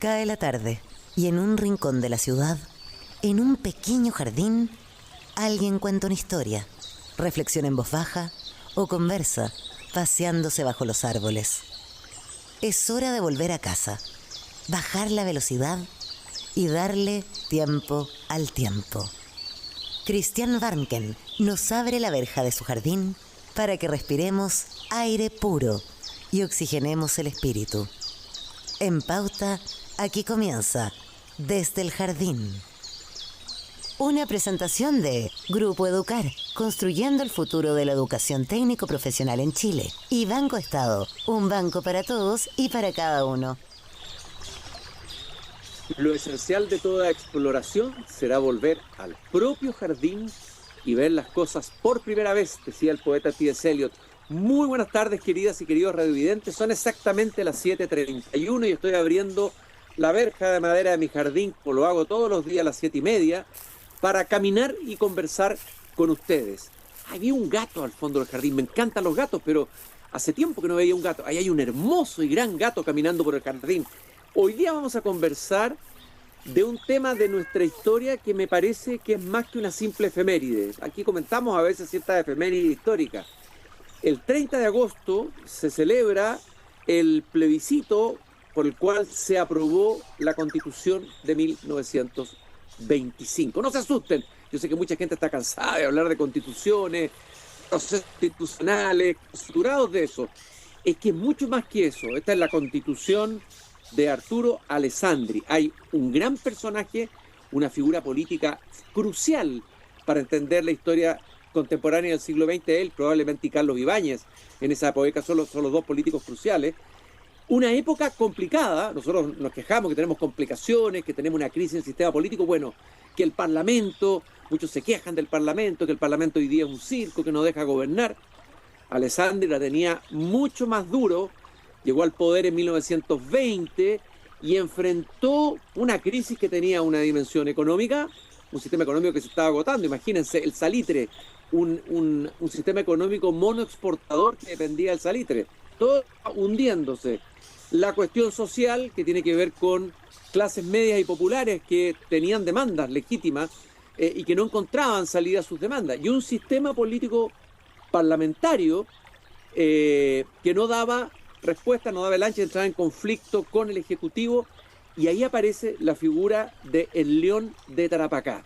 Cae la tarde y en un rincón de la ciudad, en un pequeño jardín, alguien cuenta una historia, reflexiona en voz baja o conversa, paseándose bajo los árboles. Es hora de volver a casa, bajar la velocidad y darle tiempo al tiempo. Christian Warnken nos abre la verja de su jardín para que respiremos aire puro y oxigenemos el espíritu. En Pauta, aquí comienza Desde el Jardín. Una presentación de Grupo Educar, construyendo el futuro de la educación técnico-profesional en Chile. Y Banco Estado, un banco para todos y para cada uno. Lo esencial de toda exploración será volver al propio jardín y ver las cosas por primera vez, decía el poeta T.S. Eliot. Muy buenas tardes, queridas y queridos radiovidentes. Son exactamente las 7:31 y estoy abriendo la verja de madera de mi jardín, como lo hago todos los días a las 7:30, para caminar y conversar con ustedes. Había un gato al fondo del jardín. Me encantan los gatos, pero hace tiempo que no veía un gato. Ahí hay un hermoso y gran gato caminando por el jardín. Hoy día vamos a conversar de un tema de nuestra historia que me parece que es más que una simple efeméride. Aquí comentamos a veces ciertas efemérides históricas. El 30 de agosto se celebra el plebiscito por el cual se aprobó la Constitución de 1925. No se asusten, yo sé que mucha gente está cansada de hablar de constituciones, procesos institucionales, saturados de eso. Es que es mucho más que eso. Esta es la Constitución de Arturo Alessandri. Hay un gran personaje, una figura política crucial para entender la historia contemporánea del siglo XX, él, probablemente y Carlos Ibáñez, en esa época son los dos políticos cruciales. Una época complicada, nosotros nos quejamos que tenemos complicaciones, que tenemos una crisis en el sistema político, bueno, que el Parlamento, muchos se quejan del Parlamento, que el Parlamento hoy día es un circo, que no deja gobernar. Alessandri la tenía mucho más duro, llegó al poder en 1920 y enfrentó una crisis que tenía una dimensión económica, un sistema económico que se estaba agotando. Imagínense, el salitre, un sistema económico monoexportador que dependía del salitre, todo hundiéndose. La cuestión social, que tiene que ver con clases medias y populares que tenían demandas legítimas y que no encontraban salida a sus demandas. Y un sistema político parlamentario que no daba respuesta, no daba el ancho, entraba en conflicto con el Ejecutivo. Y ahí aparece la figura de el León de Tarapacá,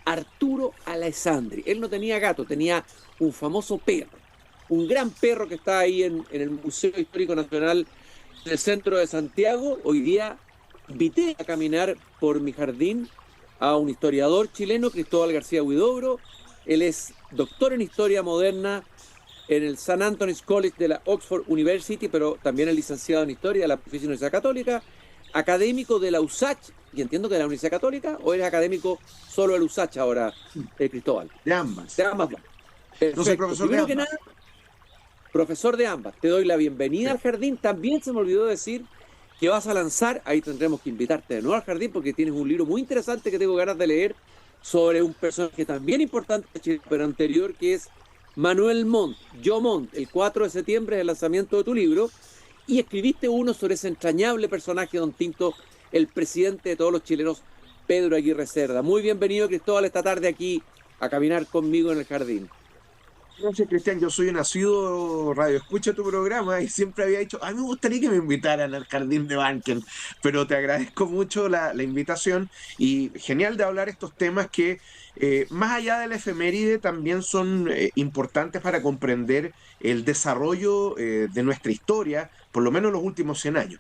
Arturo Alessandri. Él no tenía gato, tenía un famoso perro, un gran perro que está ahí en el Museo Histórico Nacional del centro de Santiago. Hoy día invité a caminar por mi jardín a un historiador chileno, Cristóbal García Huidobro. Él es doctor en Historia Moderna en el St. Anthony's College de la Oxford University, pero también es licenciado en Historia de la Pontificia Universidad Católica, académico de la USACH, y entiendo que de la Universidad Católica, o eres académico solo de la USACH ahora, Cristóbal. De ambas. De ambas. No soy profesor Primero de ambas. que nada, profesor de ambas. Te doy la bienvenida al jardín. También se me olvidó decir que vas a lanzar, ahí tendremos que invitarte de nuevo al jardín, porque tienes un libro muy interesante que tengo ganas de leer sobre un personaje también importante, pero anterior, que es Manuel Montt, Yo Montt. El 4 de septiembre es el lanzamiento de tu libro. Y escribiste uno sobre ese entrañable personaje, don Tinto, el presidente de todos los chilenos, Pedro Aguirre Cerda. Muy bienvenido, Cristóbal, esta tarde aquí a caminar conmigo en el jardín. Gracias, Cristian. Yo soy un asiduo radio escucha tu programa y siempre había dicho, a mí me gustaría que me invitaran al jardín de Banken, pero te agradezco mucho la invitación y genial de hablar estos temas que, más allá de la efeméride, también son importantes para comprender el desarrollo de nuestra historia, por lo menos los últimos 100 años.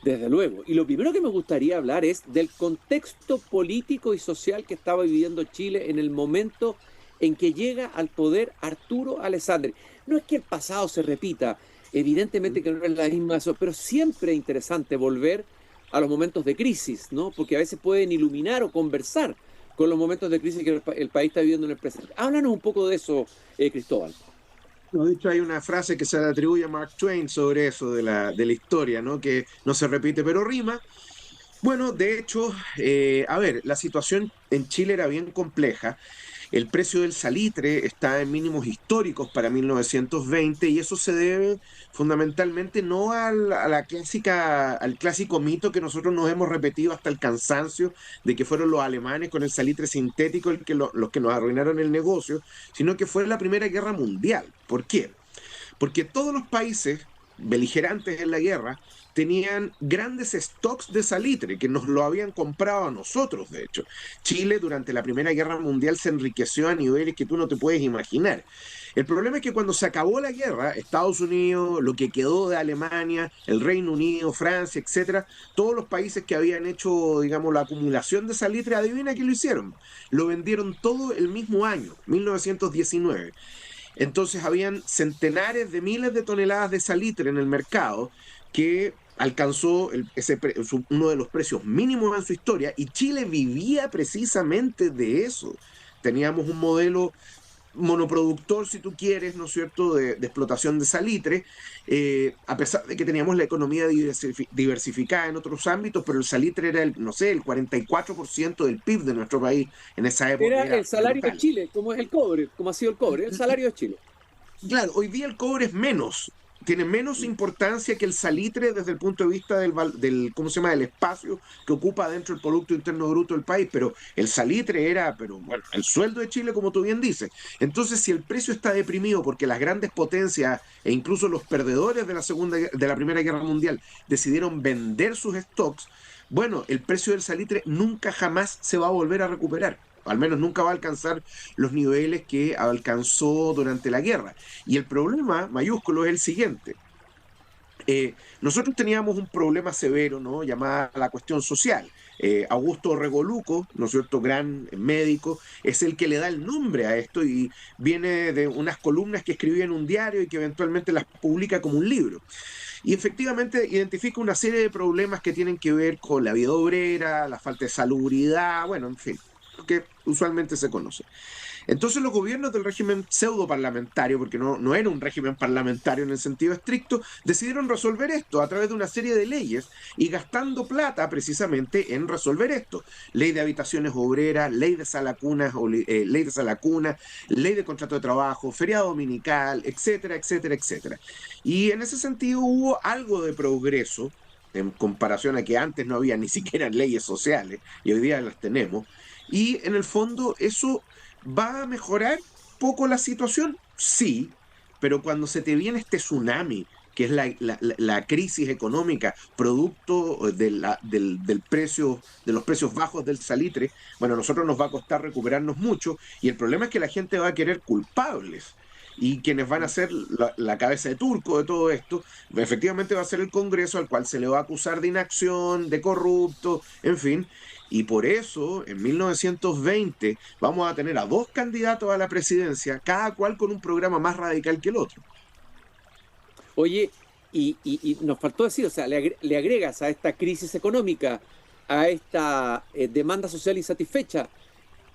Desde luego. Y lo primero que me gustaría hablar es del contexto político y social que estaba viviendo Chile en el momento en que llega al poder Arturo Alessandri. No es que el pasado se repita, evidentemente que no es la misma, pero siempre es interesante volver a los momentos de crisis, ¿no? Porque a veces pueden iluminar o conversar con los momentos de crisis que el país está viviendo en el presente. Háblanos un poco de eso, Cristóbal. No, de hecho, hay una frase que se le atribuye a Mark Twain sobre eso de la historia, ¿no? Que no se repite pero rima. Bueno, de hecho, a ver, la situación en Chile era bien compleja. El precio del salitre está en mínimos históricos para 1920 y eso se debe fundamentalmente no a la clásica, al clásico mito que nosotros nos hemos repetido hasta el cansancio de que fueron los alemanes con el salitre sintético los que nos arruinaron el negocio, sino que fue la Primera Guerra Mundial. ¿Por qué? Porque todos los países beligerantes en la guerra tenían grandes stocks de salitre que nos lo habían comprado a nosotros, de hecho. Chile durante la Primera Guerra Mundial se enriqueció a niveles que tú no te puedes imaginar. El problema es que cuando se acabó la guerra, Estados Unidos, lo que quedó de Alemania, el Reino Unido, Francia, etcétera, todos los países que habían hecho, digamos, la acumulación de salitre, adivina qué lo hicieron. Lo vendieron todo el mismo año, 1919. Entonces habían centenares de miles de toneladas de salitre en el mercado que alcanzó uno de los precios mínimos en su historia y Chile vivía precisamente de eso. Teníamos un modelo monoproductor, si tú quieres, ¿no es cierto?, de explotación de salitre, a pesar de que teníamos la economía diversificada en otros ámbitos, pero el salitre era, no sé, el 44% del PIB de nuestro país en esa época. Era el salario brutal. De Chile, como es el cobre, como ha sido el cobre, el salario de Chile. Claro, hoy día el cobre es menos, tiene menos importancia que el salitre desde el punto de vista ¿cómo se llama?, del espacio que ocupa dentro del Producto Interno Bruto del país, pero el salitre era, pero bueno, el sueldo de Chile, como tú bien dices. Entonces, si el precio está deprimido porque las grandes potencias e incluso los perdedores de la Primera Guerra Mundial decidieron vender sus stocks, bueno, el precio del salitre nunca jamás se va a volver a recuperar. Al menos nunca va a alcanzar los niveles que alcanzó durante la guerra. Y el problema mayúsculo es el siguiente. Nosotros teníamos un problema severo, ¿no?, llamada la cuestión social. Augusto Regoluco, ¿no es cierto?, gran médico, es el que le da el nombre a esto y viene de unas columnas que escribía en un diario y que eventualmente las publica como un libro. Y efectivamente identifica una serie de problemas que tienen que ver con la vida obrera, la falta de salubridad, bueno, en fin, que usualmente se conoce. Entonces los gobiernos del régimen pseudo parlamentario, porque no era un régimen parlamentario en el sentido estricto, decidieron resolver esto a través de una serie de leyes y gastando plata precisamente en resolver esto. Ley de habitaciones obreras, ley de salacunas, ley de contrato de trabajo, feriado dominical, etcétera, etcétera, etcétera. Y en ese sentido hubo algo de progreso en comparación a que antes no había ni siquiera leyes sociales y hoy día las tenemos. Y en el fondo eso ¿va a mejorar poco la situación? Sí, pero cuando se te viene este tsunami, que es la crisis económica, producto del precio, de los precios bajos del salitre, bueno, a nosotros nos va a costar recuperarnos mucho, y el problema es que la gente va a querer culpables. Y quienes van a ser la cabeza de turco de todo esto, efectivamente va a ser el Congreso, al cual se le va a acusar de inacción, de corrupto, en fin. Y por eso, en 1920, vamos a tener a dos candidatos a la presidencia, cada cual con un programa más radical que el otro. Oye, y nos faltó decir, o sea, le agregas a esta crisis económica, a esta demanda social insatisfecha,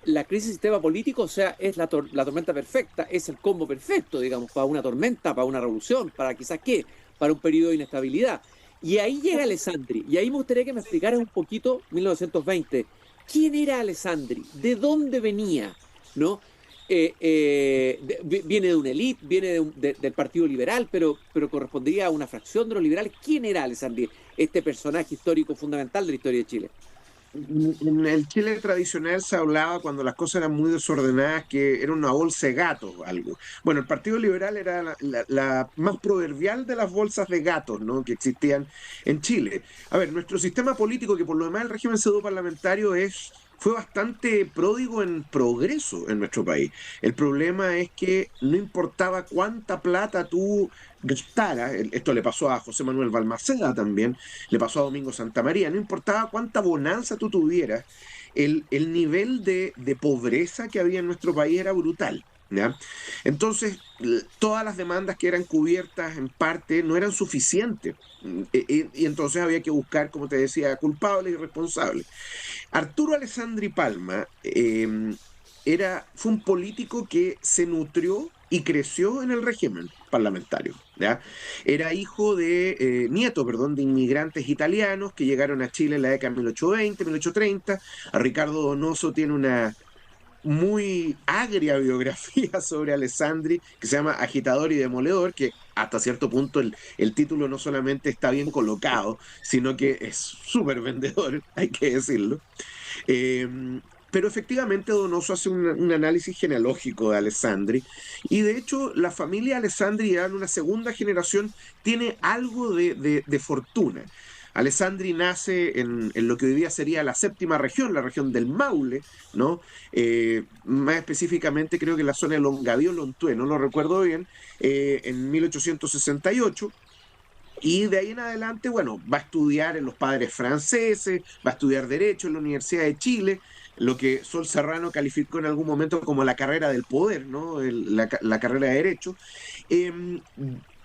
la crisis del sistema político, o sea, es la tormenta perfecta, es el combo perfecto, digamos, para una tormenta, para una revolución, para quizás qué, para un periodo de inestabilidad. Y ahí llega Alessandri, y ahí me gustaría que me explicaras un poquito, 1920, ¿quién era Alessandri? ¿De dónde venía? ¿No? Viene de una élite, viene del Partido Liberal, pero correspondería a una fracción de los liberales. ¿Quién era Alessandri, este personaje histórico fundamental de la historia de Chile? En el Chile tradicional se hablaba, cuando las cosas eran muy desordenadas, que era una bolsa de gatos algo. Bueno, el Partido Liberal era la más proverbial de las bolsas de gatos, ¿no?, que existían en Chile. A ver, nuestro sistema político, que por lo demás el régimen pseudo parlamentario fue bastante pródigo en progreso en nuestro país. El problema es que no importaba cuánta plata tú gastaras, esto le pasó a José Manuel Balmaceda también, le pasó a Domingo Santamaría, no importaba cuánta bonanza tú tuvieras, el nivel de pobreza que había en nuestro país era brutal. ¿Ya? Entonces, todas las demandas que eran cubiertas en parte no eran suficientes. Y entonces había que buscar, como te decía, culpables y responsables. Arturo Alessandri Palma fue un político que se nutrió y creció en el régimen parlamentario, ¿ya? Era hijo de, nieto, perdón, de inmigrantes italianos que llegaron a Chile en la década de 1820, 1830. A Ricardo Donoso tiene una muy agria biografía sobre Alessandri, que se llama Agitador y Demoledor, que hasta cierto punto el título no solamente está bien colocado, sino que es súper vendedor, hay que decirlo. Eh, pero efectivamente Donoso hace un análisis genealógico de Alessandri, y de hecho la familia Alessandri ya en una segunda generación tiene algo de fortuna. Alessandri nace en lo que hoy día sería la séptima región, la región del Maule, ¿no? Más específicamente creo que en la zona de Longaví o Lontué, no lo recuerdo bien, en 1868. Y de ahí en adelante, bueno, va a estudiar en los padres franceses, va a estudiar Derecho en la Universidad de Chile, lo que Sol Serrano calificó en algún momento como la carrera del poder, ¿no? La carrera de Derecho. Eh,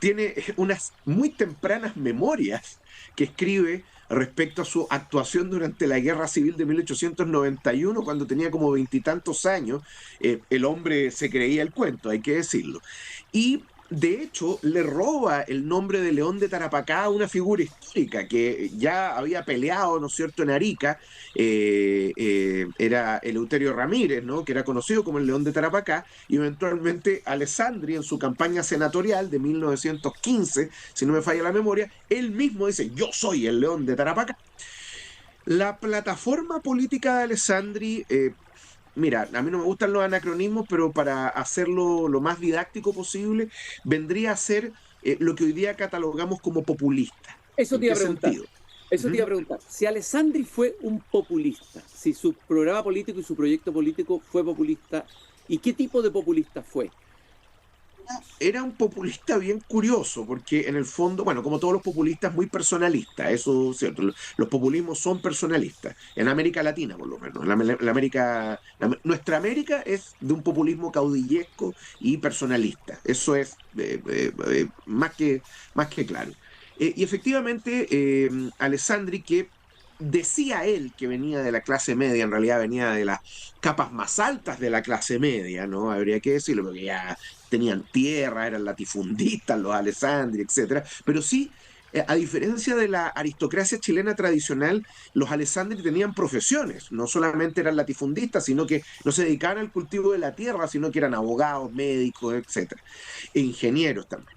Tiene unas muy tempranas memorias que escribe respecto a su actuación durante la Guerra Civil de 1891, cuando tenía como veintitantos años. El hombre se creía el cuento, hay que decirlo. Y de hecho, le roba el nombre de León de Tarapacá a una figura histórica que ya había peleado, ¿no es cierto?, en Arica. Era Eleuterio Ramírez, ¿no?, que era conocido como el León de Tarapacá, y eventualmente Alessandri, en su campaña senatorial de 1915, si no me falla la memoria, él mismo dice: yo soy el León de Tarapacá. La plataforma política de Alessandri, mira, a mí no me gustan los anacronismos, pero para hacerlo lo más didáctico posible, vendría a ser lo que hoy día catalogamos como populista. Eso ¿En te iba qué a preguntar. sentido? Eso te iba Ujú. a preguntar. Si Alessandri fue un populista, si su programa político y su proyecto político fue populista, ¿y qué tipo de populista fue? Era un populista bien curioso, porque en el fondo, bueno, como todos los populistas, muy personalista, eso es cierto. Los populismos son personalistas, en América Latina por lo menos. Nuestra América es de un populismo caudillesco y personalista, eso es más que claro. Y efectivamente, Alessandri, que decía él que venía de la clase media, en realidad venía de las capas más altas de la clase media, ¿no? Habría que decirlo, porque ya tenían tierra, eran latifundistas los Alessandri, etcétera. Pero sí, a diferencia de la aristocracia chilena tradicional, los Alessandri tenían profesiones, no solamente eran latifundistas, sino que no se dedicaban al cultivo de la tierra, sino que eran abogados, médicos, etcétera, e ingenieros también.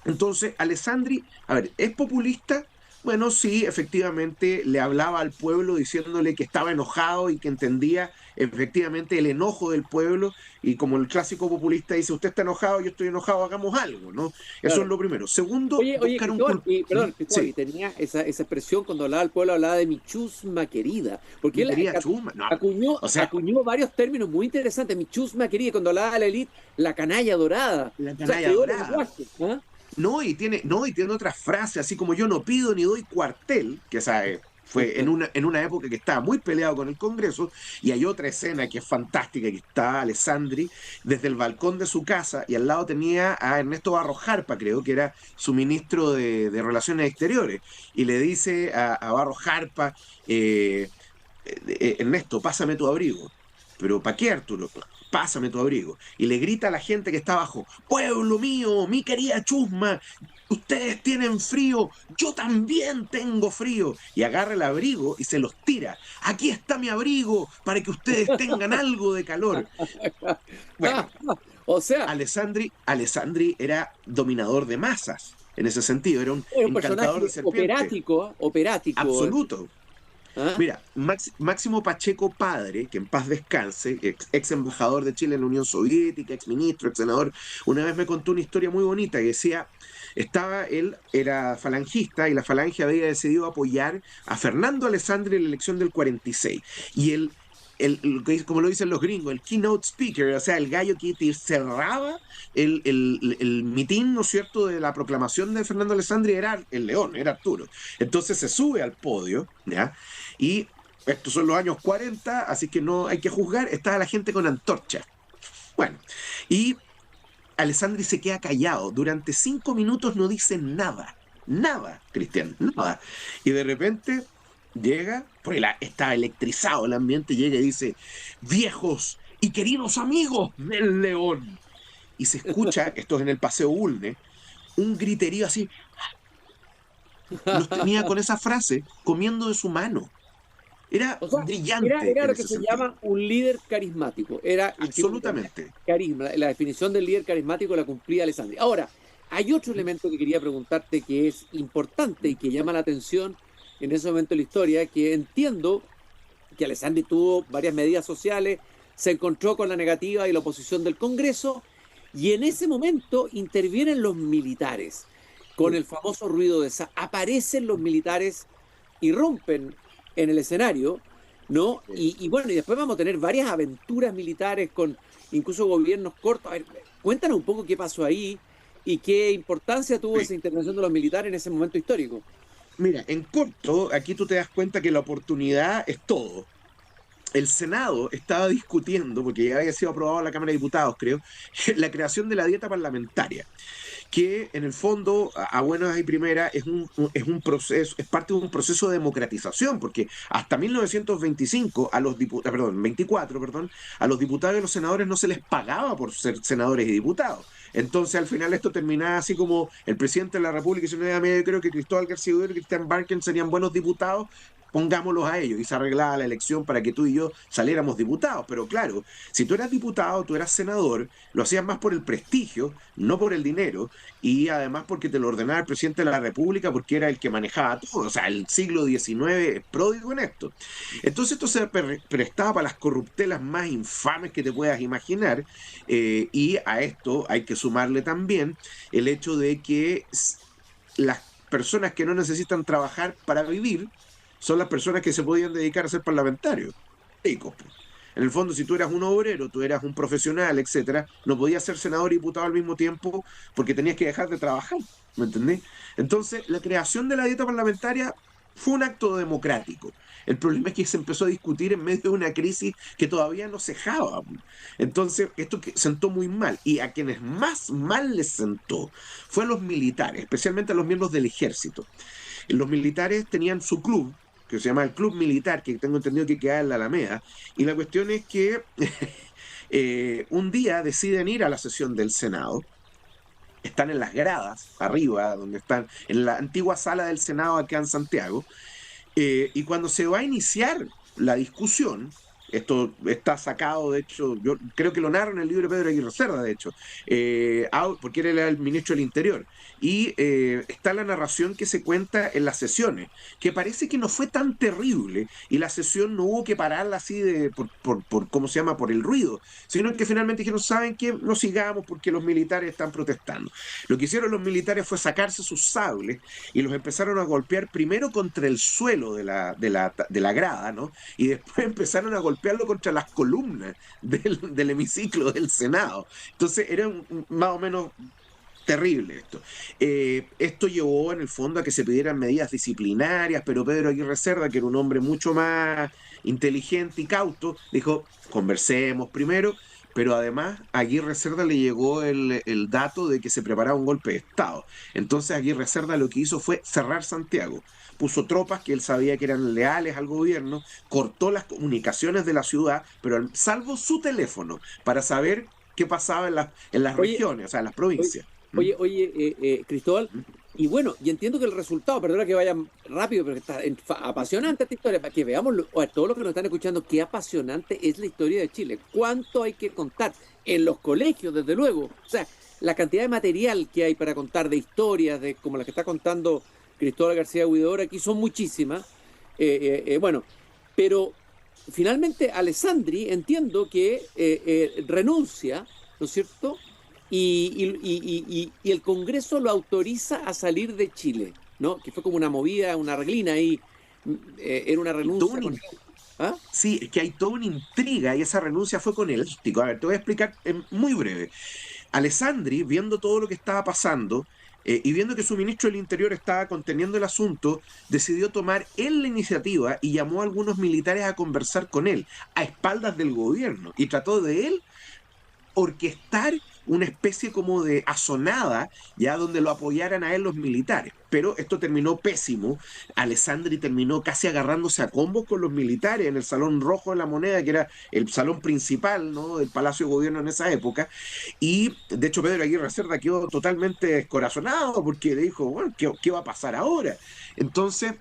Entonces, Alessandri, a ver, ¿es populista? Bueno, sí, efectivamente le hablaba al pueblo diciéndole que estaba enojado y que entendía efectivamente el enojo del pueblo, y como el clásico populista dice: usted está enojado, yo estoy enojado, hagamos algo, ¿no? Eso es Claro. lo primero. Segundo, Oye, buscar un Cristóbal, culto. y, perdón, Cristóbal, Sí, y tenía esa expresión cuando hablaba al pueblo, hablaba de mi chusma querida, porque mi él querida Chuma. No, o sea, acuñó varios términos muy interesantes, mi chusma querida, cuando hablaba de la élite, la canalla dorada, la o sea, canalla creó dorada. lenguaje, ¿ah? No, y tiene otra frase, así como: yo no pido ni doy cuartel, que esa fue en una época que estaba muy peleado con el Congreso. Y hay otra escena que es fantástica, que está Alessandri desde el balcón de su casa, y al lado tenía a Ernesto Barros Jarpa, creo que era su ministro de Relaciones Exteriores, y le dice a Barros Jarpa: Ernesto, pásame tu abrigo. ¿Pero para qué, Arturo? Pásame tu abrigo. Y le grita a la gente que está abajo: pueblo mío, mi querida chusma, ustedes tienen frío, yo también tengo frío. Y agarra el abrigo y se los tira: aquí está mi abrigo para que ustedes tengan algo de calor. Bueno, O sea, Alessandri era dominador de masas en ese sentido, era un es un encantador de personaje serpientes operático, ¿ah? Operático, absoluto. ¿ah? Mira, Máximo Pacheco padre, que en paz descanse, ex embajador de Chile en la Unión Soviética, ex ministro, ex senador, una vez me contó una historia muy bonita que decía: él era falangista, y la falange había decidido apoyar a Fernando Alessandri en la elección del 46. Y como lo dicen los gringos, el keynote speaker, o sea, el gallo que te cerraba el mitin, ¿no es cierto?, de la proclamación de Fernando Alessandri, era el león, era Arturo. Entonces se sube al podio, ¿ya? Y estos son los años 40, así que no hay que juzgar. Estaba la gente con antorcha. Bueno, y Alessandri se queda callado. Durante 5 minutos no dice nada. Nada, Cristian, nada. Y de repente llega, porque está electrizado el ambiente, llega y dice: viejos y queridos amigos del león. y se escucha, esto es en el Paseo Bulne, un griterío así, los tenía con esa frase comiendo de su mano. Era O sea, brillante era en lo que ese se sentido. llama un líder carismático. Era un tipo que tenía Absolutamente. carisma. La definición del líder carismático la cumplía Alessandri. Ahora, hay otro elemento que quería preguntarte que es importante y que llama la atención en ese momento de la historia, que entiendo que Alessandri tuvo varias medidas sociales, se encontró con la negativa y la oposición del Congreso, y en ese momento intervienen los militares, con el famoso ruido de esa. Aparecen los militares, irrumpen en el escenario, ¿no? Y bueno, y después vamos a tener varias aventuras militares con incluso gobiernos cortos. A ver, cuéntanos un poco qué pasó ahí y qué importancia tuvo Sí. esa intervención de los militares en ese momento histórico. Mira, en corto, aquí tú te das cuenta que la oportunidad es todo. El Senado estaba discutiendo, porque ya había sido aprobado en la Cámara de Diputados, creo, la creación de la dieta parlamentaria, que en el fondo, a buenas y primeras, es un proceso, es parte de un proceso de democratización, porque hasta 1925, a los diputados, perdón, 24, perdón, a los diputados y los senadores no se les pagaba por ser senadores y diputados. Entonces, al final, esto terminaba así como el presidente de la República y su unidad media, yo creo que Cristóbal García Huidobro y Cristian Barken serían buenos diputados, pongámoslos a ellos, y se arreglaba la elección para que tú y yo saliéramos diputados. Pero claro, si tú eras diputado, tú eras senador, lo hacías más por el prestigio, no por el dinero, y además porque te lo ordenaba el presidente de la República, porque era el que manejaba todo. O sea, el siglo XIX es pródigo en esto. Entonces esto se prestaba para las corruptelas más infames que te puedas imaginar, y a esto hay que sumarle también el hecho de que las personas que no necesitan trabajar para vivir son las personas que se podían dedicar a ser parlamentarios. Ricos, pues. En el fondo, si tú eras un obrero, tú eras un profesional, etcétera, no podías ser senador y diputado al mismo tiempo porque tenías que dejar de trabajar. ¿Me entendés? Entonces, la creación de la dieta parlamentaria fue un acto democrático. El problema es que se empezó a discutir en medio de una crisis que todavía no cejaba. Entonces, esto sentó muy mal. Y a quienes más mal les sentó fue a los militares, especialmente a los miembros del ejército. Los militares tenían su club, que se llama el Club Militar, que tengo entendido que queda en la Alameda, y la cuestión es que un día deciden ir a la sesión del Senado, están en las gradas, arriba, donde están, en la antigua sala del Senado acá en Santiago, y cuando se va a iniciar la discusión, esto está sacado, de hecho, yo creo que lo narra en el libro de Pedro Aguirre Cerda, de hecho, porque él era el ministro del Interior, y está la narración que se cuenta en las sesiones, que parece que no fue tan terrible, y la sesión no hubo que pararla así por ¿cómo se llama?, por el ruido, sino que finalmente dijeron, ¿saben qué? No sigamos porque los militares están protestando. Lo que hicieron los militares fue sacarse sus sables y los empezaron a golpear primero contra el suelo de la grada, ¿no? Y después empezaron a golpearlo contra las columnas del hemiciclo del Senado. Entonces era más o menos terrible esto. Esto llevó en el fondo a que se pidieran medidas disciplinarias, pero Pedro Aguirre Cerda, que era un hombre mucho más inteligente y cauto, dijo, conversemos primero, pero además a Aguirre Cerda le llegó el dato de que se preparaba un golpe de Estado. Entonces Aguirre Cerda lo que hizo fue cerrar Santiago. Puso tropas que él sabía que eran leales al gobierno, cortó las comunicaciones de la ciudad, pero salvo su teléfono para saber qué pasaba en las Oye, regiones, o sea, en las oye, provincias. ¿Mm? Cristóbal, ¿Mm? y bueno, y entiendo que el resultado, perdona que vaya rápido, pero está apasionante esta historia, para que veamos, a todos los que nos están escuchando, qué apasionante es la historia de Chile, cuánto hay que contar en los colegios, desde luego, o sea, la cantidad de material que hay para contar, de historias, de como las que está contando Cristóbal García Huidobro, aquí son muchísimas, bueno, pero finalmente Alessandri entiendo que renuncia, ¿no es cierto?, y el Congreso lo autoriza a salir de Chile, ¿no? Que fue como una movida, una reglina ahí, era una Hay toda renuncia. una, ¿Ah? sí, es que hay toda una intriga y esa renuncia fue con elástico. A ver, te voy a explicar en muy breve. Alessandri, viendo todo lo que estaba pasando y viendo que su ministro del Interior estaba conteniendo el asunto, decidió tomar él la iniciativa y llamó a algunos militares a conversar con él, a espaldas del gobierno, y trató de él orquestar una especie como de asonada, ya donde lo apoyaran a él los militares. Pero esto terminó pésimo. Alessandri terminó casi agarrándose a combos con los militares en el Salón Rojo de la Moneda, que era el salón principal, ¿no?, del Palacio de Gobierno en esa época. Y de hecho Pedro Aguirre Cerda quedó totalmente descorazonado porque le dijo, bueno, ¿qué va a pasar ahora? Entonces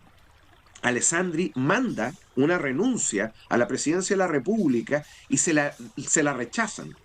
Alessandri manda una renuncia a la presidencia de la República y se la rechazan,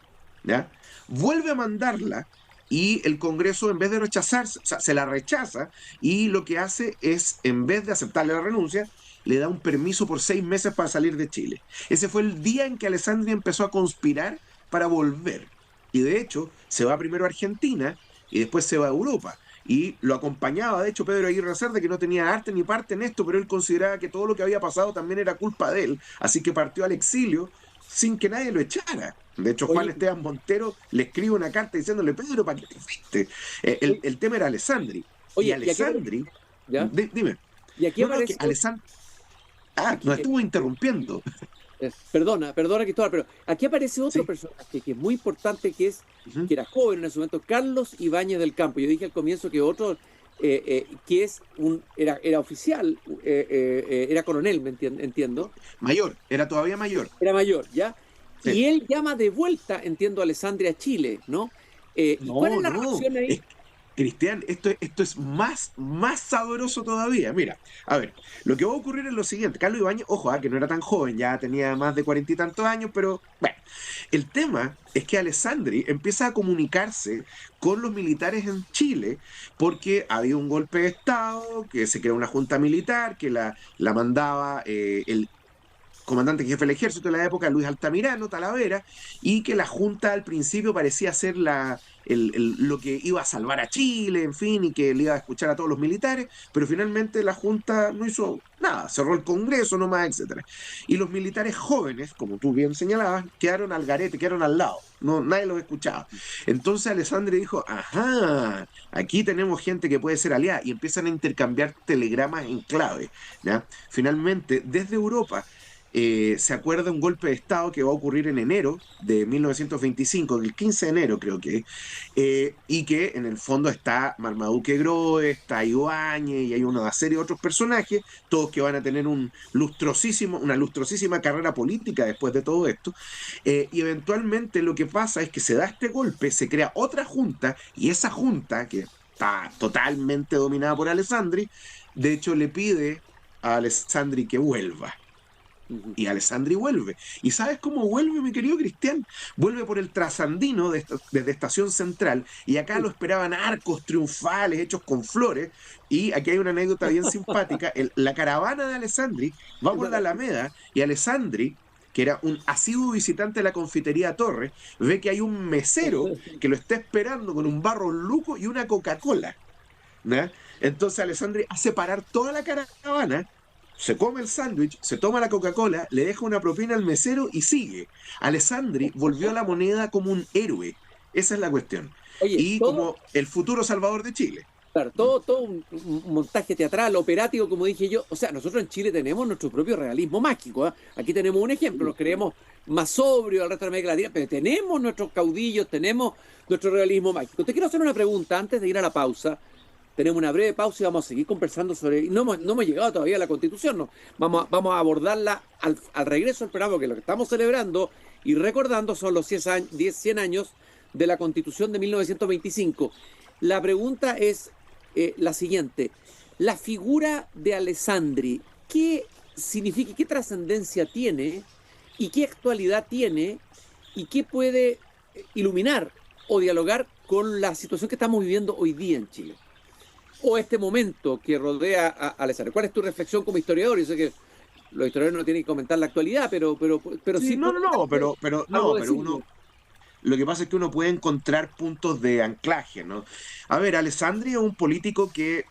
¿ya? Vuelve a mandarla y el Congreso, en vez de rechazar, o sea, se la rechaza, y lo que hace es, en vez de aceptarle la renuncia, le da un permiso por 6 meses para salir de Chile. Ese fue el día en que Alessandri empezó a conspirar para volver. Y de hecho, se va primero a Argentina y después se va a Europa. Y lo acompañaba, de hecho, Pedro Aguirre Cerda, que no tenía arte ni parte en esto, pero él consideraba que todo lo que había pasado también era culpa de él. Así que partió al exilio sin que nadie lo echara. De hecho, Juan Oye, Esteban Montero le escribe una carta diciéndole, Pedro, ¿para qué te fuiste? oye, El tema era Alessandri. Y oye, Alessandri, ¿ya? dime, Y aquí no, no, que aparece, Alessandri, nos que- estuvo interrumpiendo. perdona Cristóbal, pero aquí aparece otro Sí. personaje que es muy importante, Ujú. que era joven en ese momento, Carlos Ibáñez del Campo. Yo dije al comienzo que otro, que era oficial, era coronel, entiendo, Mayor, era todavía mayor. era mayor, ¿ya? Sí. Y él llama de vuelta, entiendo, a Alessandria a Chile, ¿no? ¿Y cuál es No, la no. reacción ahí? Cristian, esto es más sabroso todavía. Mira, a ver, lo que va a ocurrir es lo siguiente. Carlos Ibáñez, ojo, que no era tan joven, ya tenía más de 40 y tantos años, pero bueno, el tema es que Alessandri empieza a comunicarse con los militares en Chile porque había un golpe de Estado, que se creó una junta militar, que la mandaba el comandante jefe del ejército de la época, Luis Altamirano, Talavera, y que la Junta al principio parecía ser lo que iba a salvar a Chile, en fin, y que le iba a escuchar a todos los militares, pero finalmente la Junta no hizo nada, cerró el Congreso nomás, etcétera. Y los militares jóvenes, como tú bien señalabas, quedaron al garete, quedaron al lado, no, nadie los escuchaba. Entonces Alessandri dijo, ajá, aquí tenemos gente que puede ser aliada, y empiezan a intercambiar telegramas en clave, ¿ya? Finalmente, desde Europa, se acuerda un golpe de Estado que va a ocurrir en enero de 1925, el 15 de enero creo que, y que en el fondo está Marmaduke Grohe, está Ibáñez, y hay una serie de otros personajes, todos que van a tener una lustrosísima carrera política después de todo esto, y eventualmente lo que pasa es que se da este golpe, se crea otra junta, y esa junta, que está totalmente dominada por Alessandri, de hecho le pide a Alessandri que vuelva. Ujú. Y Alessandri vuelve. ¿Y sabes cómo vuelve, mi querido Cristian? Vuelve por el trasandino desde Estación Central, y acá lo esperaban arcos triunfales hechos con flores. Y aquí hay una anécdota bien simpática. La caravana de Alessandri va por la Alameda, y Alessandri, que era un asiduo visitante de la confitería Torres, ve que hay un mesero que lo está esperando con un barro luco y una Coca-Cola, ¿no? Entonces Alessandri hace parar toda la caravana, se come el sándwich, se toma la Coca-Cola, le deja una propina al mesero y sigue. Alessandri volvió a la moneda como un héroe. Esa es la cuestión. Oye, Y como el futuro salvador de Chile. claro, todo un montaje teatral, operático, como dije yo. O sea, nosotros en Chile tenemos nuestro propio realismo mágico, ¿eh? Aquí tenemos un ejemplo, nos creemos más sobrios al resto de América Latina, pero tenemos nuestros caudillos, tenemos nuestro realismo mágico. Te quiero hacer una pregunta antes de ir a la pausa. Tenemos una breve pausa y vamos a seguir conversando sobre... No hemos llegado todavía a la Constitución, ¿no? Vamos a abordarla al regreso del programa, porque lo que estamos celebrando y recordando son los 100 años de la Constitución de 1925. La pregunta es la siguiente. La figura de Alessandri, ¿qué significa, qué trascendencia tiene y qué actualidad tiene y qué puede iluminar o dialogar con la situación que estamos viviendo hoy día en Chile? O este momento que rodea a Alessandri. ¿Cuál es tu reflexión como historiador? Yo sé que los historiadores no tienen que comentar la actualidad, pero sí, No, pero algo uno, decirlo. lo que pasa es que uno puede encontrar puntos de anclaje, ¿no? A ver, Alessandri es un político que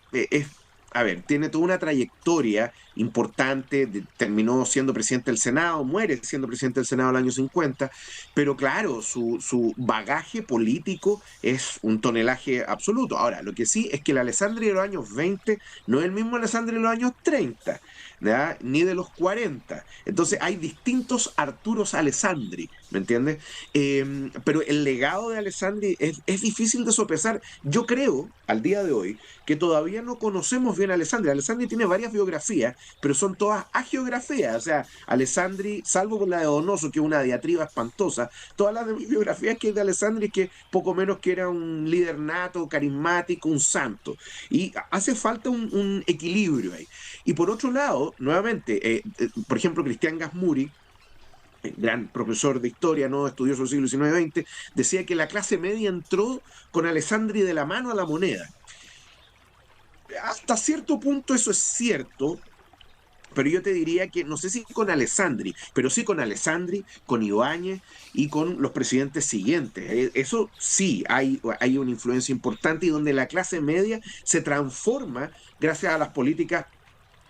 a ver, tiene toda una trayectoria importante, terminó siendo presidente del Senado, muere siendo presidente del Senado en el año 50, pero claro, su bagaje político es un tonelaje absoluto. Ahora, lo que sí es que el Alessandri de los años 20 no es el mismo Alessandri de los años 30, ¿ya? Ni de los 40. Entonces hay distintos Arturos Alessandri, ¿me entiendes? Pero el legado de Alessandri es difícil de sopesar. Yo creo, al día de hoy, que todavía no conocemos bien a Alessandri. Alessandri tiene varias biografías, pero son todas agiografías. O sea, Alessandri, salvo por la de Donoso, que es una diatriba espantosa, todas las biografías que hay de Alessandri que poco menos que era un líder nato, carismático, un santo. Y hace falta un equilibrio ahí. Y por otro lado, nuevamente, por ejemplo, Cristian Gasmuri, gran profesor de historia, ¿no? Estudioso del siglo XIX-XX, decía que la clase media entró con Alessandri de la mano a la moneda. Hasta cierto punto eso es cierto, pero yo te diría que no sé si con Alessandri, pero sí con Alessandri, con Ibáñez y con los presidentes siguientes. Eso sí, hay una influencia importante y donde la clase media se transforma gracias a las políticas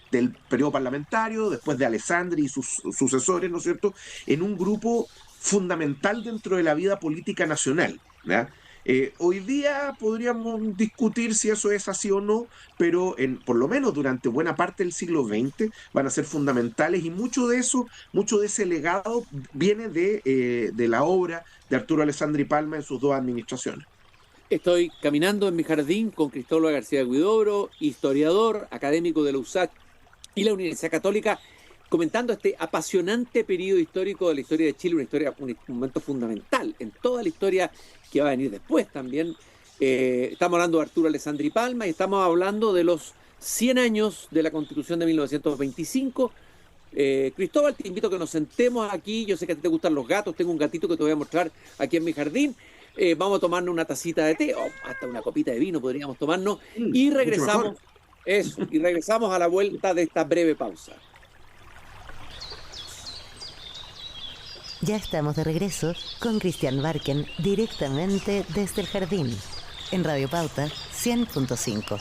del periodo parlamentario, después de Alessandri y sus sucesores, ¿no es cierto?, en un grupo fundamental dentro de la vida política nacional, ¿ya? Hoy día podríamos discutir si eso es así o no, pero por lo menos durante buena parte del siglo XX van a ser fundamentales y mucho de eso, mucho de ese legado viene de la obra de Arturo Alessandri Palma en sus dos administraciones. Estoy caminando en mi jardín con Cristóbal García Huidobro, historiador, académico de la USACH y la Universidad Católica, comentando este apasionante periodo histórico de la historia de Chile, un momento fundamental en toda la historia que va a venir después también. Estamos hablando de Arturo Alessandri Palma y estamos hablando de los 100 años de la Constitución de 1925. Cristóbal, te invito a que nos sentemos aquí. Yo sé que a ti te gustan los gatos, tengo un gatito que te voy a mostrar aquí en mi jardín. Vamos a tomarnos una tacita de té, o hasta una copita de vino podríamos tomarnos, y regresamos. Eso, y regresamos a la vuelta de esta breve pausa. Ya estamos de regreso con Cristian Barken directamente desde el jardín, en Radio Pauta 100.5.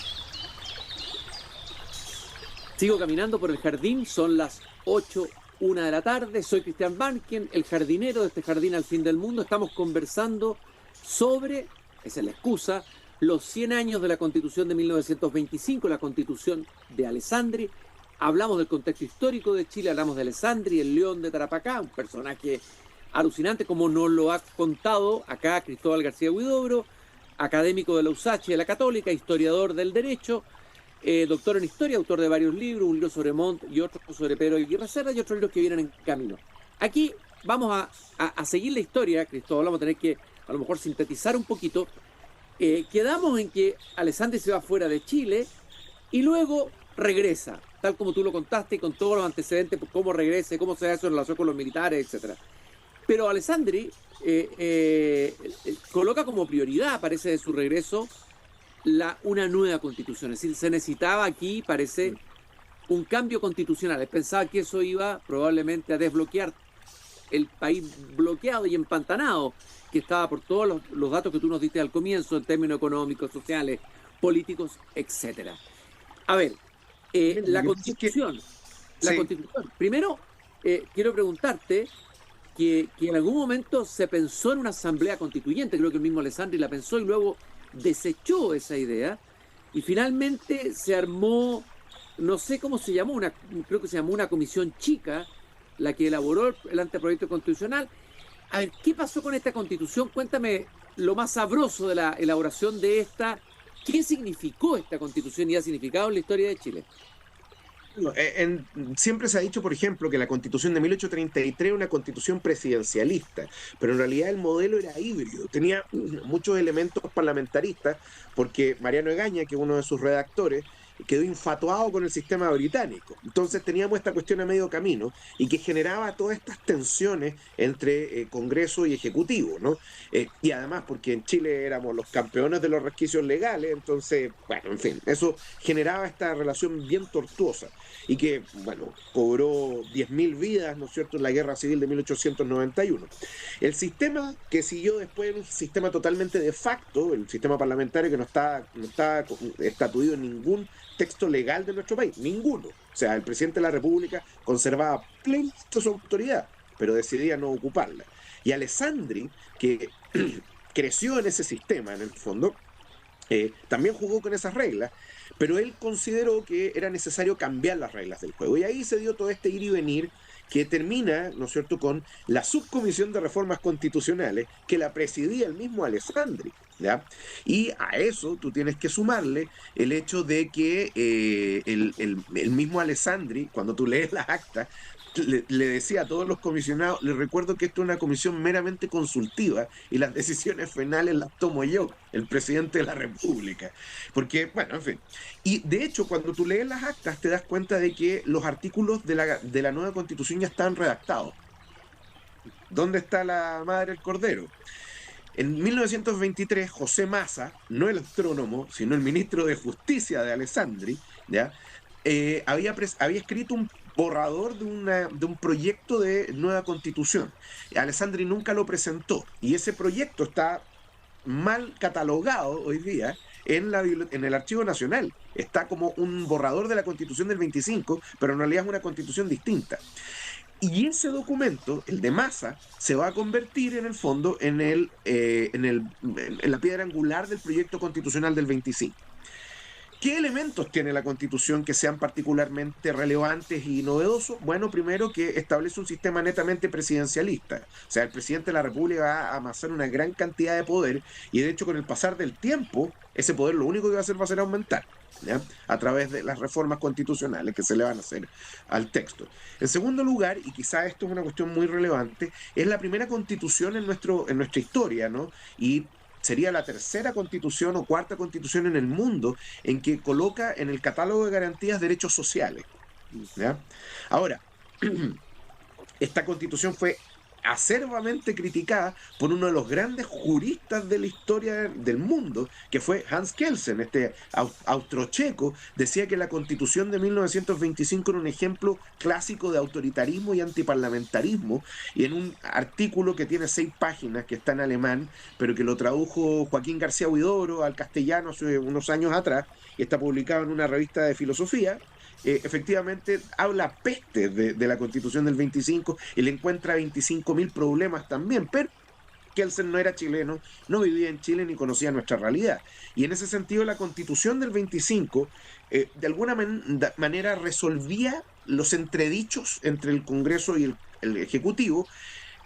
Sigo caminando por el jardín, son las 8:01 de la tarde, soy Cristian Barken, el jardinero de este jardín al fin del mundo. Estamos conversando sobre, esa es la excusa, los 100 años de la Constitución de 1925, la Constitución de Alessandri. Hablamos del contexto histórico de Chile, hablamos de Alessandri, el León de Tarapacá, un personaje alucinante como nos lo ha contado acá Cristóbal García Huidobro, académico de la USACH y de la Católica, historiador del derecho, doctor en historia, autor de varios libros, un libro sobre Montt y otro sobre Pedro Aguirre Cerda y otros libros que vienen en camino. Aquí vamos a seguir la historia, Cristóbal, vamos a tener que a lo mejor sintetizar un poquito. Quedamos en que Alessandri se va fuera de Chile y luego regresa, tal como tú lo contaste, con todos los antecedentes, cómo regrese, cómo se da eso en relación con los militares, etc. Pero Alessandri coloca como prioridad, parece, de su regreso, una nueva constitución. Es decir, se necesitaba aquí, parece, un cambio constitucional. Él pensaba que eso iba probablemente a desbloquear el país bloqueado y empantanado que estaba por todos los datos que tú nos diste al comienzo en términos económicos, sociales, políticos, etcétera. A ver, la Constitución. Primero, quiero preguntarte que en algún momento se pensó en una asamblea constituyente, creo que el mismo Alessandri la pensó y luego desechó esa idea y finalmente se armó, no sé cómo se llamó, creo que se llamó una comisión chica, la que elaboró el anteproyecto constitucional. A ver, ¿qué pasó con esta Constitución? Cuéntame lo más sabroso de la elaboración de esta. ¿Qué significó esta Constitución y ha significado en la historia de Chile? Siempre se ha dicho, por ejemplo, que la Constitución de 1833 era una constitución presidencialista, pero en realidad el modelo era híbrido, tenía muchos elementos parlamentaristas, porque Mariano Egaña, que es uno de sus redactores, quedó infatuado con el sistema británico. Entonces teníamos esta cuestión a medio camino y que generaba todas estas tensiones entre Congreso y Ejecutivo, ¿no? Y además porque en Chile éramos los campeones de los resquicios legales, entonces, bueno, en fin, eso generaba esta relación bien tortuosa y que, bueno, cobró 10.000 vidas, ¿no es cierto?, en la Guerra Civil de 1891. El sistema que siguió después era un sistema totalmente de facto, el sistema parlamentario que no está estatuido en ningún texto legal de nuestro país, ninguno. O sea, el presidente de la República conservaba plenamente su autoridad, pero decidía no ocuparla. Y Alessandri, que creció en ese sistema, en el fondo, también jugó con esas reglas, pero él consideró que era necesario cambiar las reglas del juego. Y ahí se dio todo este ir y venir que termina, ¿no es cierto?, con la subcomisión de reformas constitucionales que la presidía el mismo Alessandri, ¿ya? Y a eso tú tienes que sumarle el hecho de que el mismo Alessandri, cuando tú lees las actas, le decía a todos los comisionados, les recuerdo que esto es una comisión meramente consultiva y las decisiones finales las tomo yo, el presidente de la República. Porque, bueno, en fin. Y de hecho, cuando tú lees las actas, te das cuenta de que los artículos de la nueva constitución ya están redactados. ¿Dónde está la madre del cordero? En 1923, José Massa, no el astrónomo, sino el ministro de Justicia de Alessandri, ¿ya? Había escrito un borrador de un proyecto de nueva constitución. Alessandri nunca lo presentó y ese proyecto está mal catalogado hoy día en el Archivo Nacional. Está como un borrador de la Constitución del 25, pero en realidad es una constitución distinta. Y ese documento, el de Massa, se va a convertir en el fondo en la piedra angular del proyecto constitucional del 25. ¿Qué elementos tiene la Constitución que sean particularmente relevantes y novedosos? Bueno, primero que establece un sistema netamente presidencialista. O sea, el presidente de la República va a amasar una gran cantidad de poder y de hecho con el pasar del tiempo, ese poder lo único que va a hacer va a ser aumentar, ¿ya? A través de las reformas constitucionales que se le van a hacer al texto. En segundo lugar, y quizá esto es una cuestión muy relevante, es la primera constitución en nuestra historia, ¿no? Y sería la tercera constitución o cuarta constitución en el mundo en que coloca en el catálogo de garantías derechos sociales, ¿ya? Ahora, esta constitución fue acerbamente criticada por uno de los grandes juristas de la historia del mundo, que fue Hans Kelsen, este austrocheco. Decía que la Constitución de 1925 era un ejemplo clásico de autoritarismo y antiparlamentarismo, y en un artículo que tiene 6 páginas, que está en alemán, pero que lo tradujo Joaquín García Huidobro al castellano hace unos años atrás, y está publicado en una revista de filosofía, efectivamente habla peste de la Constitución del 25 y le encuentra 25.000 problemas también, pero Kelsen no era chileno, no vivía en Chile ni conocía nuestra realidad. Y en ese sentido la Constitución del 25 de alguna manera resolvía los entredichos entre el Congreso y el Ejecutivo,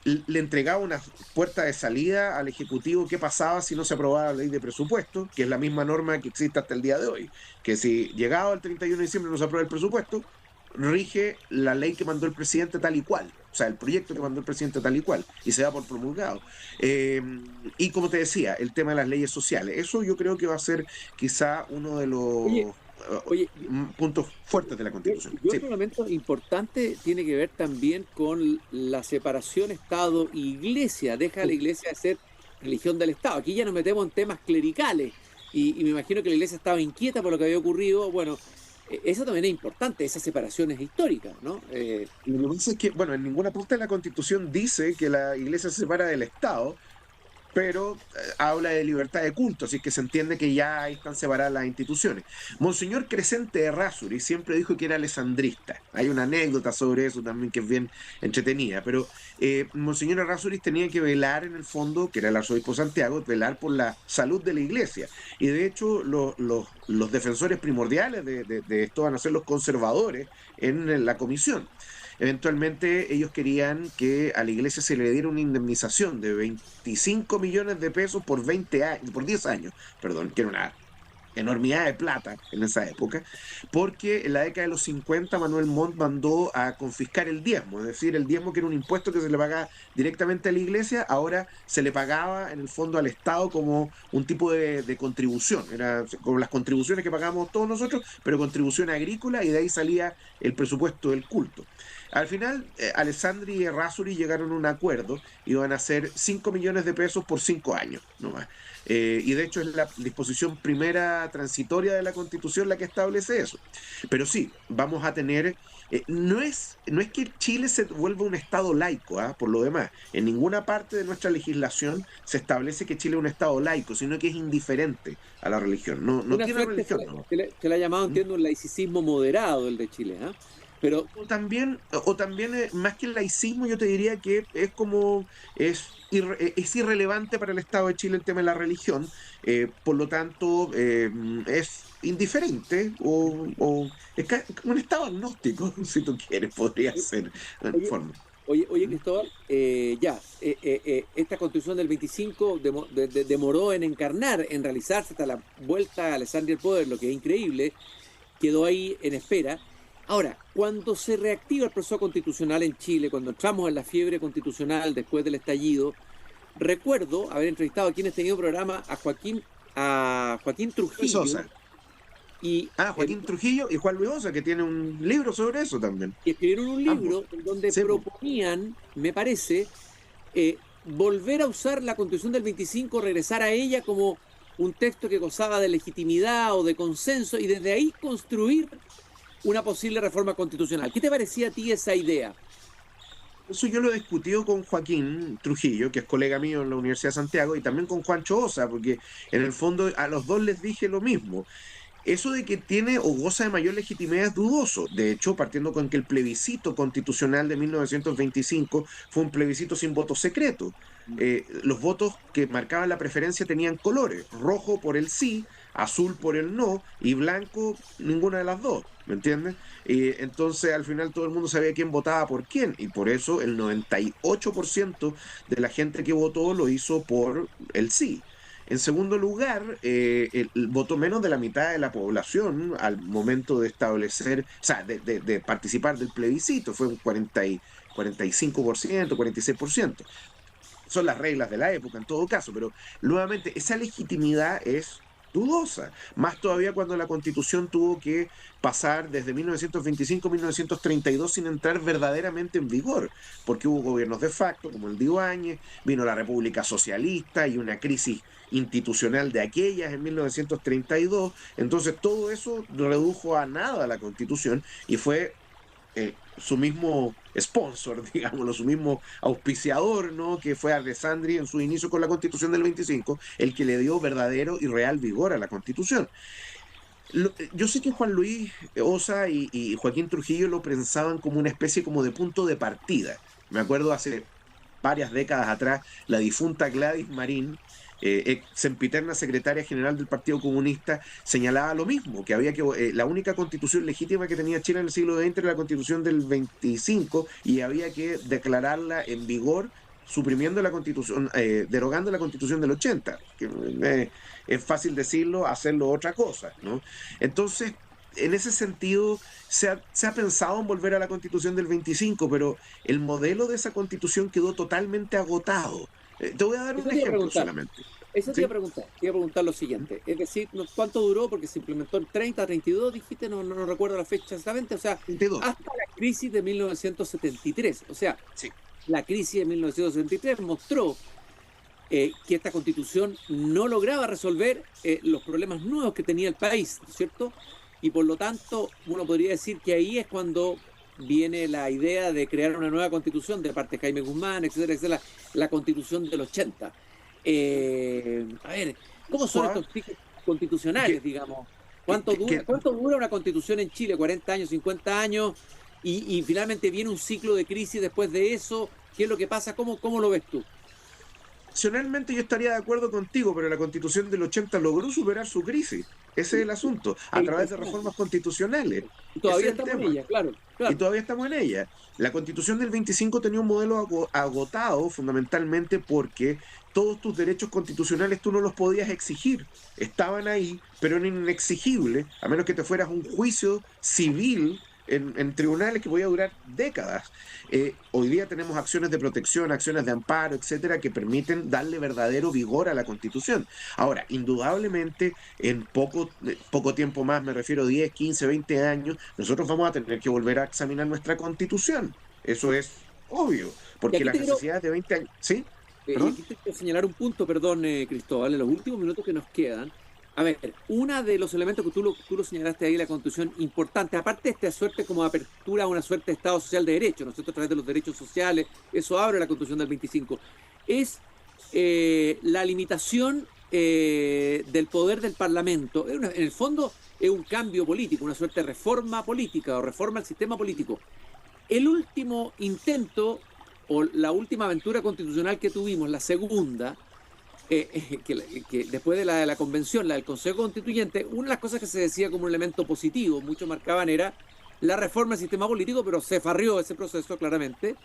le entregaba una puerta de salida al Ejecutivo. ¿Qué pasaba si no se aprobaba la ley de presupuesto? Que es la misma norma que existe hasta el día de hoy, que si llegado el 31 de diciembre no se aprueba el presupuesto, rige la ley que mandó el presidente tal y cual, o sea, el proyecto que mandó el presidente tal y cual, y se da por promulgado. Y como te decía, el tema de las leyes sociales, eso yo creo que va a ser quizá uno de los puntos fuertes de la Constitución. Y otro elemento importante tiene que ver también con la separación Estado-Iglesia. Deja a la Iglesia de ser religión del Estado. Aquí ya nos metemos en temas clericales y me imagino que la Iglesia estaba inquieta por lo que había ocurrido. Bueno, eso también es importante, esa separación es histórica, ¿no? Lo que pasa es que, bueno, en ninguna parte de la Constitución dice que la Iglesia se separa del Estado, pero habla de libertad de culto, así que se entiende que ya ahí están separadas las instituciones. Monseñor Crescente Errázuriz siempre dijo que era alessandrista. Hay una anécdota sobre eso también que es bien entretenida, pero Monseñor Errázuriz tenía que velar en el fondo, que era el arzobispo de Santiago, velar por la salud de la Iglesia. Y de hecho los defensores primordiales de esto van a ser los conservadores en la comisión. Eventualmente ellos querían que a la Iglesia se le diera una indemnización de 25 millones de pesos por 10 años, perdón, que era una enormidad de plata en esa época, porque en la década de los 50 Manuel Montt mandó a confiscar el diezmo, es decir, el diezmo, que era un impuesto que se le pagaba directamente a la Iglesia, ahora se le pagaba en el fondo al Estado como un tipo de contribución, era como las contribuciones que pagamos todos nosotros, pero contribución agrícola, y de ahí salía el presupuesto del culto. Al final, Alessandri y Errázuriz llegaron a un acuerdo, iban a ser 5 millones de pesos por 5 años, nomás. Y de hecho es la disposición primera transitoria de la Constitución la que establece eso. Pero sí, vamos a tener... no es que Chile se vuelva un Estado laico, ¿ah? Por lo demás. En ninguna parte de nuestra legislación se establece que Chile es un Estado laico, sino que es indiferente a la religión. No, no Una tiene suerte religión, ¿no? que le ha llamado, entiendo, un laicismo moderado el de Chile, ¿ah? Pero O también más que el laicismo, yo te diría que es como es irrelevante para el Estado de Chile el tema de la religión, por lo tanto es indiferente o es un Estado agnóstico, si tú quieres, podría ser en oye, forma. oye, Cristóbal, esta constitución del 25 demoró en encarnar, en realizarse hasta la vuelta a Alessandri al poder, lo que es increíble, quedó ahí en espera. Ahora, cuando se reactiva el proceso constitucional en Chile, cuando entramos en la fiebre constitucional después del estallido, recuerdo haber entrevistado aquí en este mismo programa a Joaquín Luis Trujillo Sosa. y, Joaquín Trujillo y Juan Luis Osa, que tiene un libro sobre eso también. y escribieron un Ambos. libro en donde Sí, po. proponían, me parece, volver a usar la Constitución del 25, regresar a ella como un texto que gozaba de legitimidad o de consenso y desde ahí construir una posible reforma constitucional. ¿Qué te parecía a ti esa idea? Eso yo lo he discutido con Joaquín Trujillo, que es colega mío en la Universidad de Santiago, y también con Juancho Osa, porque en el fondo a los dos les dije lo mismo. Eso de que tiene o goza de mayor legitimidad es dudoso. De hecho, partiendo con que el plebiscito constitucional de 1925 fue un plebiscito sin voto secreto. Los votos que marcaban la preferencia tenían colores: rojo por el sí, azul por el no y blanco ninguna de las dos. ¿Me entiendes? Entonces al final todo el mundo sabía quién votaba por quién, y por eso el 98% de la gente que votó lo hizo por el sí. En segundo lugar, votó menos de la mitad de la población al momento de establecer, o sea, de participar del plebiscito, fue un 45%, 46%. Son las reglas de la época en todo caso, pero nuevamente esa legitimidad es dudosa, más todavía cuando la Constitución tuvo que pasar desde 1925 a 1932 sin entrar verdaderamente en vigor, porque hubo gobiernos de facto, como el de Ibáñez, vino la República Socialista y una crisis institucional de aquellas en 1932, entonces todo eso redujo a nada la Constitución y fue su mismo sponsor, digámoslo, su mismo auspiciador, ¿no? Que fue Alessandri en su inicio con la Constitución del 25, el que le dio verdadero y real vigor a la Constitución. Yo sé que Juan Luis Osa y Joaquín Trujillo lo pensaban como una especie como de punto de partida. Me acuerdo hace varias décadas atrás, la difunta Gladys Marín, sempiterna secretaria general del Partido Comunista, señalaba lo mismo, que había que la única constitución legítima que tenía Chile en el siglo XX era la constitución del 25 y había que declararla en vigor suprimiendo la constitución, derogando la constitución del 80, que es fácil decirlo, hacerlo otra cosa, ¿no? Entonces, en ese sentido, se ha pensado en volver a la constitución del 25, pero el modelo de esa constitución quedó totalmente agotado. Te voy a dar Eso un te iba a ejemplo preguntar. solamente. Eso ¿Sí? te iba a preguntar lo siguiente. Es decir, ¿cuánto duró? Porque se implementó en 30, 32, dijiste, no recuerdo la fecha exactamente. O sea, 22. hasta la crisis de 1973. O sea, Sí. la crisis de 1973 mostró que esta constitución no lograba resolver los problemas nuevos que tenía el país, ¿no es cierto? Y por lo tanto, uno podría decir que ahí es cuando viene la idea de crear una nueva constitución de parte de Jaime Guzmán, etcétera, etcétera, la constitución del 80. A ver, ¿cómo son estos ciclos constitucionales, digamos? ¿Cuánto dura una constitución en Chile? ¿40 años, 50 años? Y finalmente viene un ciclo de crisis después de eso. ¿Qué es lo que pasa? ¿Cómo lo ves tú? Racionalmente yo estaría de acuerdo contigo, pero la Constitución del 80 logró superar su crisis. Ese es el asunto, a través de reformas constitucionales. Y todavía Ese es el estamos en tema. ella, claro. Y todavía estamos en ella. La Constitución del 25 tenía un modelo agotado fundamentalmente porque todos tus derechos constitucionales tú no los podías exigir. Estaban ahí, pero eran inexigibles, a menos que te fueras a un juicio civil en tribunales que podía durar décadas. Hoy día tenemos acciones de protección, acciones de amparo, etcétera, que permiten darle verdadero vigor a la Constitución. Ahora, indudablemente, en poco tiempo más, me refiero 10, 15, 20 años, nosotros vamos a tener que volver a examinar nuestra Constitución. Eso es obvio, Y porque aquí las te quiero, necesidades de 20 años... ¿Sí? y ¿Perdón? aquí te quiero señalar un punto, perdón, Cristóbal, en los últimos minutos que nos quedan. A ver, uno de los elementos que tú lo señalaste ahí, la Constitución, importante, aparte de esta suerte como apertura a una suerte de Estado social de derecho, ¿no es cierto?, a través de los derechos sociales, eso abre la Constitución del 25, es la limitación del poder del Parlamento. En el fondo es un cambio político, una suerte de reforma política o reforma al sistema político. El último intento o la última aventura constitucional que tuvimos, la segunda, que después de la convención, la del Consejo Constituyente, una de las cosas que se decía como un elemento positivo, muchos marcaban, era la reforma del sistema político, pero se farrió ese proceso claramente,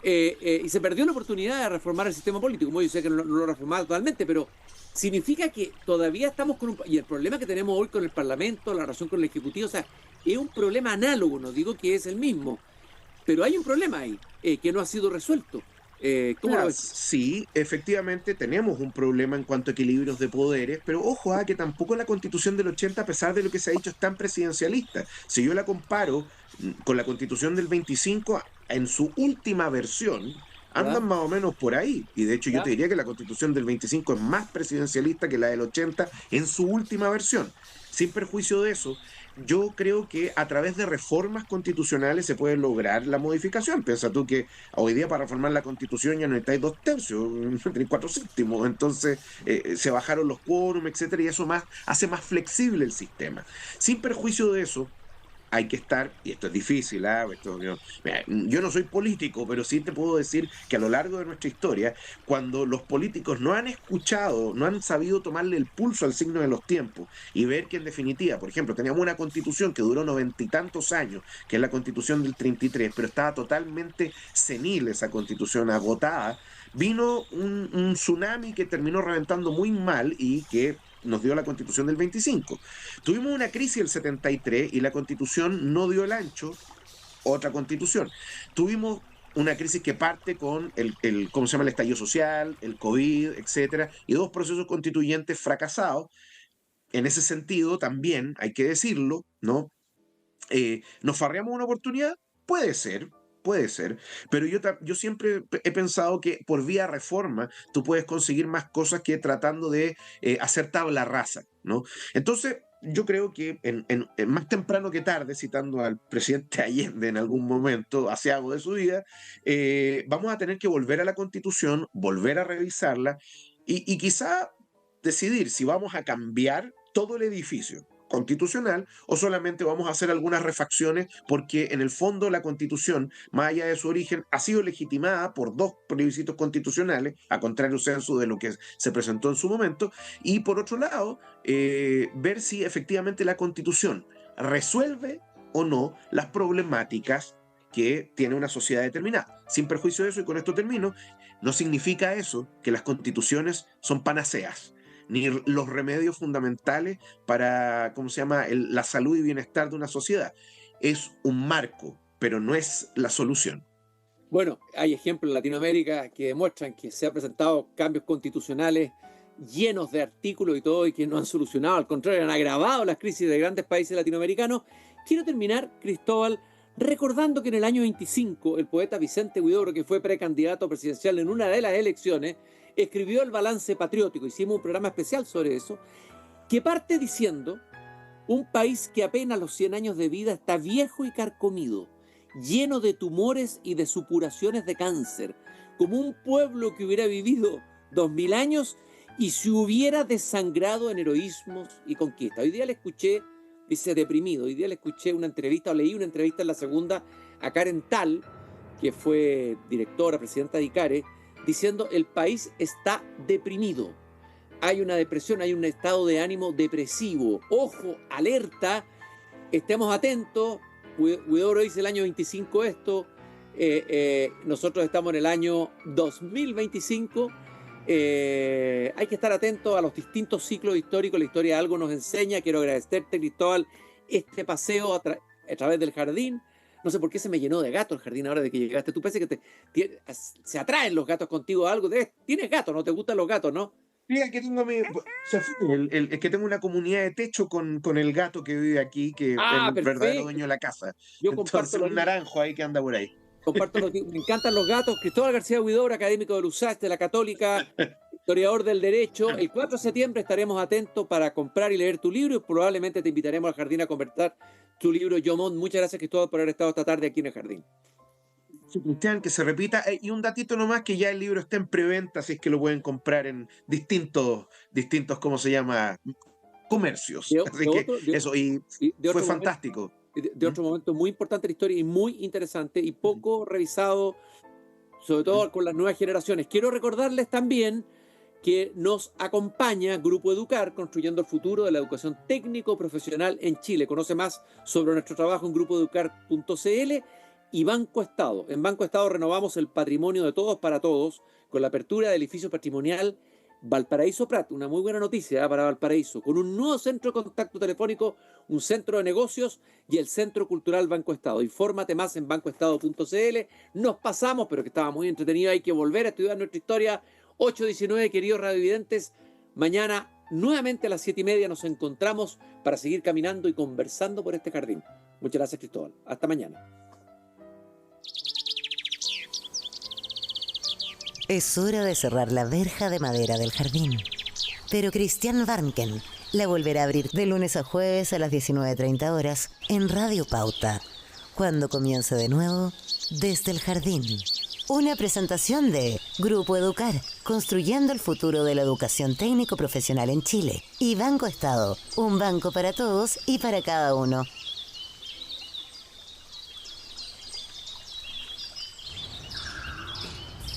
y se perdió la oportunidad de reformar el sistema político. Como yo sé que no lo reformaba totalmente, pero significa que todavía estamos con y el problema que tenemos hoy con el Parlamento, la relación con el Ejecutivo, o sea, es un problema análogo, no digo que es el mismo, pero hay un problema ahí que no ha sido resuelto. ¿Cómo lo ves? Sí, efectivamente tenemos un problema en cuanto a equilibrios de poderes, pero ojo a que tampoco la Constitución del 80, a pesar de lo que se ha dicho, es tan presidencialista. Si yo la comparo con la Constitución del 25, en su última versión, ¿Ya? andan más o menos por ahí. Y de hecho yo ¿Ya? te diría que la Constitución del 25 es más presidencialista que la del 80 en su última versión. Sin perjuicio de eso, yo creo que a través de reformas constitucionales se puede lograr la modificación. Piensa tú que hoy día para reformar la Constitución ya no necesitáis 2/3, tenéis 4/7. Entonces se bajaron los quórum, etcétera, y eso hace más flexible el sistema. Sin perjuicio de eso, hay que estar, y esto es difícil, mira, yo no soy político, pero sí te puedo decir que a lo largo de nuestra historia, cuando los políticos no han escuchado, no han sabido tomarle el pulso al signo de los tiempos y ver que en definitiva, por ejemplo, teníamos una constitución que duró 90 y tantos años, que es la constitución del 33, pero estaba totalmente senil esa constitución, agotada, vino un tsunami que terminó reventando muy mal y que nos dio la constitución del 25. Tuvimos una crisis el 73 y la constitución no dio el ancho, otra constitución. Tuvimos una crisis que parte con ¿cómo se llama? El estallido social, el COVID, etcétera, y dos procesos constituyentes fracasados. En ese sentido, también hay que decirlo, ¿no? ¿Nos farreamos una oportunidad? Puede ser, pero yo siempre he pensado que por vía reforma tú puedes conseguir más cosas que tratando de hacer tabla rasa, ¿no? Entonces, yo creo que en más temprano que tarde, citando al presidente Allende en algún momento, algo de su vida, vamos a tener que volver a la Constitución, volver a revisarla y quizá decidir si vamos a cambiar todo el edificio constitucional o solamente vamos a hacer algunas refacciones porque en el fondo la constitución, más allá de su origen, ha sido legitimada por dos plebiscitos constitucionales, a contrario censo de lo que se presentó en su momento, y por otro lado, ver si efectivamente la constitución resuelve o no las problemáticas que tiene una sociedad determinada. Sin perjuicio de eso, y con esto termino, no significa eso que las constituciones son panaceas ni los remedios fundamentales para, ¿cómo se llama?, la salud y bienestar de una sociedad. Es un marco, pero no es la solución. Bueno, hay ejemplos en Latinoamérica que demuestran que se han presentado cambios constitucionales llenos de artículos y todo y que no han solucionado, al contrario, han agravado las crisis de grandes países latinoamericanos. Quiero terminar, Cristóbal, recordando que en el año 25 el poeta Vicente Huidobro, que fue precandidato presidencial en una de las elecciones, escribió El Balance Patriótico, hicimos un programa especial sobre eso, que parte diciendo: un país que apenas los 100 años de vida está viejo y carcomido, lleno de tumores y de supuraciones de cáncer, como un pueblo que hubiera vivido 2000 años y se hubiera desangrado en heroísmos y conquista. Hoy día le escuché, dice deprimido, hoy día le escuché una entrevista, o leí una entrevista en La Segunda a Karen Tal, que fue directora, presidenta de ICARE, diciendo: el país está deprimido, hay una depresión, hay un estado de ánimo depresivo, ojo, alerta, estemos atentos. Huidobro dice el año 25 esto, nosotros estamos en el año 2025, hay que estar atentos a los distintos ciclos históricos, la historia algo nos enseña. Quiero agradecerte, Cristóbal, este paseo a través del jardín. No sé por qué se me llenó de gatos el jardín ahora de que llegaste. Tú parece que se atraen los gatos contigo a algo. Tienes gatos, ¿no? ¿Te gustan los gatos, no? Mira, que tengo se fue, el que tengo una comunidad de techo con el gato que vive aquí, que es Ah, el verdadero perfecto. dueño de la casa. Yo Entonces, un naranjo ahí que anda por ahí. me encantan los gatos. Cristóbal García Huidobro, académico del USACH, de la Católica, historiador del derecho. El 4 de septiembre estaremos atentos para comprar y leer tu libro y probablemente te invitaremos al jardín a conversar tu libro, Yomón. Muchas gracias, Cristóbal, por haber estado esta tarde aquí en el jardín. Sí, Cristian, que se repita. Y un datito nomás, que ya el libro está en preventa, así es que lo pueden comprar en distintos, ¿cómo se llama? Comercios. Así que eso, y fue fantástico. De otro momento muy importante de la historia y muy interesante y poco revisado, sobre todo con las nuevas generaciones. Quiero recordarles también que nos acompaña Grupo Educar, construyendo el futuro de la educación técnico-profesional en Chile. Conoce más sobre nuestro trabajo en grupoeducar.cl y Banco Estado. En Banco Estado renovamos el patrimonio de todos para todos con la apertura del edificio patrimonial Valparaíso Prat, una muy buena noticia para Valparaíso, con un nuevo centro de contacto telefónico, un centro de negocios y el Centro Cultural Banco Estado. Infórmate más en bancoestado.cl. Nos pasamos, pero que estaba muy entretenido, hay que volver a estudiar nuestra historia. 8:19, queridos radiovidentes, mañana nuevamente a las 7:30 nos encontramos para seguir caminando y conversando por este jardín. Muchas gracias, Cristóbal. Hasta mañana. Es hora de cerrar la verja de madera del jardín. Pero Christian Warnken la volverá a abrir de lunes a jueves a las 19:30 horas en Radio Pauta, cuando comience de nuevo Desde el Jardín. Una presentación de Grupo Educar, construyendo el futuro de la educación técnico-profesional en Chile. Y Banco Estado, un banco para todos y para cada uno.